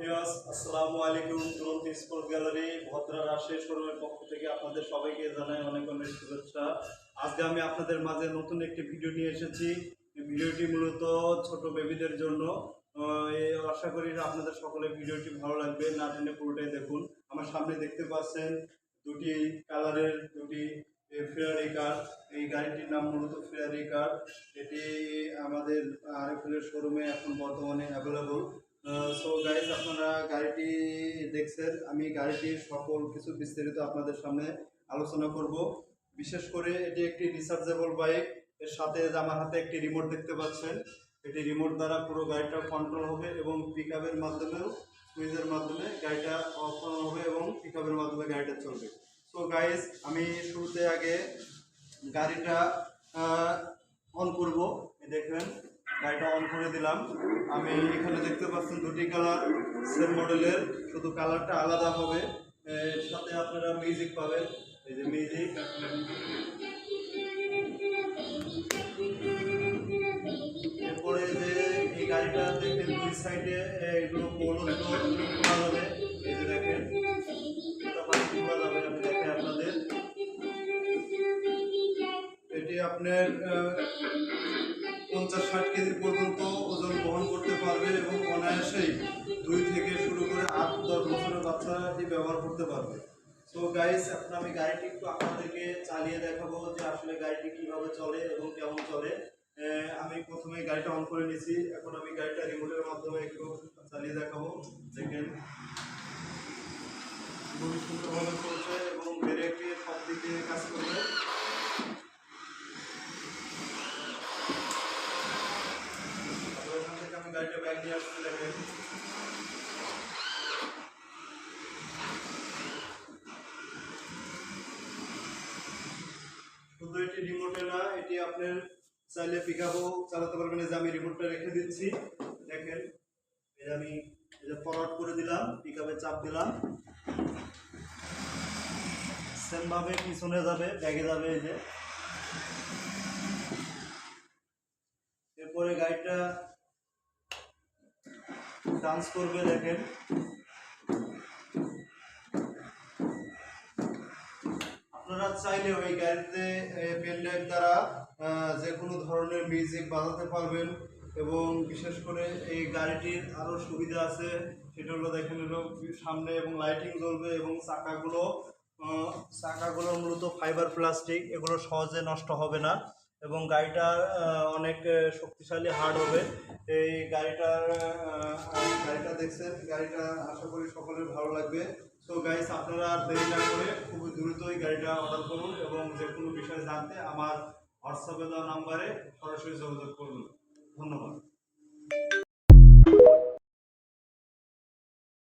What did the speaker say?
Viewers, আসসালামু আলাইকুম। তুরন্ত sports gallery ভদ্রা রাজশাহী শোরুমের পক্ষ থেকে আপনাদের সবাইকে জানাই অনেক অনেক শুভেচ্ছা। আজকে আমি আপনাদের মাঝে নতুন একটি ভিডিও নিয়ে এসেছি। এই ভিডিওটি মূলত ছোট বেবিদের জন্য। আশা করি আপনাদের সকলের ভিডিওটি ভালো লাগবে, না টেনে পুরোটাই দেখুন। আমার সামনে দেখতে পাচ্ছেন দুটি কালারের দুটি ফেরারি কার। এই গাড়িটির নাম মূলত ফেরারি কার। এটি আমাদের আরএফএল এর শোরুমে এখন বর্তমানে অ্যাভেলেবল। সো গাইস, আপনারা গাড়িটি দেখছেন। আমি গাড়িটির সকল কিছু বিস্তারিত আপনাদের সামনে আলোচনা করব। বিশেষ করে এটি একটি রিচার্জেবল বাইক। এর সাথে আমার হাতে একটি রিমোট দেখতে পাচ্ছেন। এটি রিমোট দ্বারা পুরো গাড়িটা কন্ট্রোল হবে এবং পিকআপের মাধ্যমেও সুইচের মাধ্যমে গাড়িটা অফ হবে এবং পিকআপের মাধ্যমে গাড়িটা চলবে। সো গাইস, আমি শুরুতে আগে গাড়িটা অন করব। দেখবেন গাড়িটা অন করে দিলাম। আমি এখানে দেখতে পাচ্ছেন দুটি কালার সেম মডেলের, শুধু কালারটা আলাদা হবে। এর সাথে আপনারা মিউজিক পাবেন, এই যে মিউজিক। এরপরে যে এই গাড়িটা দেখেন দুই সাইডে এগুলো পোলগুলো খোলা যাবে। এই যে দেখেন খোলা যাবে। আমি দেখেন আপনাদের এটি আপনার 50-60 কেজি পর্যন্ত ওজন বহন করতে পারবে এবং অনায়াসেই 2 থেকে শুরু করে 8-10 বছরের বাচ্চাটি ব্যবহার করতে পারবে। সো গাইস, এখন আমি গাড়িটি একটু আপনাদেরকে চালিয়ে দেখাবো যে আসলে গাড়িটি কিভাবে চলে এবং কেমন চলে। আমি প্রথমে গাড়িটা অন করে নিয়েছি। এখন আমি গাড়িটা রিমোটের মাধ্যমে একটু চালিয়ে দেখাবো। দেখেন খুবই সুন্দরভাবে চলছে এবং ব্রেকে সব দিকে কাজ করবে। আমি গাড়িটা ব্যাগ নিয়ে আসতে দেখেন। শুধু এটি রিমোটে না, এটি আপনার চাইলে পিকআপও চালাতে পারবেন। এই যে আমি রিমোটটা রেখে দিচ্ছি, দেখেন এই আমি এই যে ফরওয়ার্ড করে দিলাম, পিকআপে চাপ দিলাম, সেম ভাবে পিছনে যাবে, ব্যাগে যাবে। এই যে এরপরে গাড়িটা ডান্স করবে, দেখেন আপনারা চাইলে ওই গাড়িতে পেন ড্রাইভ দ্বারা যে কোনো ধরনের মিউজিক বাজাতে পারবেন। এবং বিশেষ করে এই গাড়িটির আরও সুবিধা আছে, সেটা হলো দেখেন হলো সামনে এবং লাইটিং জ্বলবে এবং চাকাগুলো মূলত ফাইবার প্লাস্টিক, এগুলো সহজে নষ্ট হবে না এবং গাড়িটা অনেক শক্তিশালী হার্ড হবে। এই গাড়িটা দেখছেন, গাড়িটা আশা করি সকলের ভালো লাগবে। সো গাইস, আপনারা আর দেরি না করে খুবই দ্রুতই গাড়িটা অর্ডার করুন এবং যে কোনো বিষয়ে জানতে আমার হোয়াটসঅ্যাপে দেওয়া নাম্বারে সরাসরি যোগাযোগ করুন। ধন্যবাদ।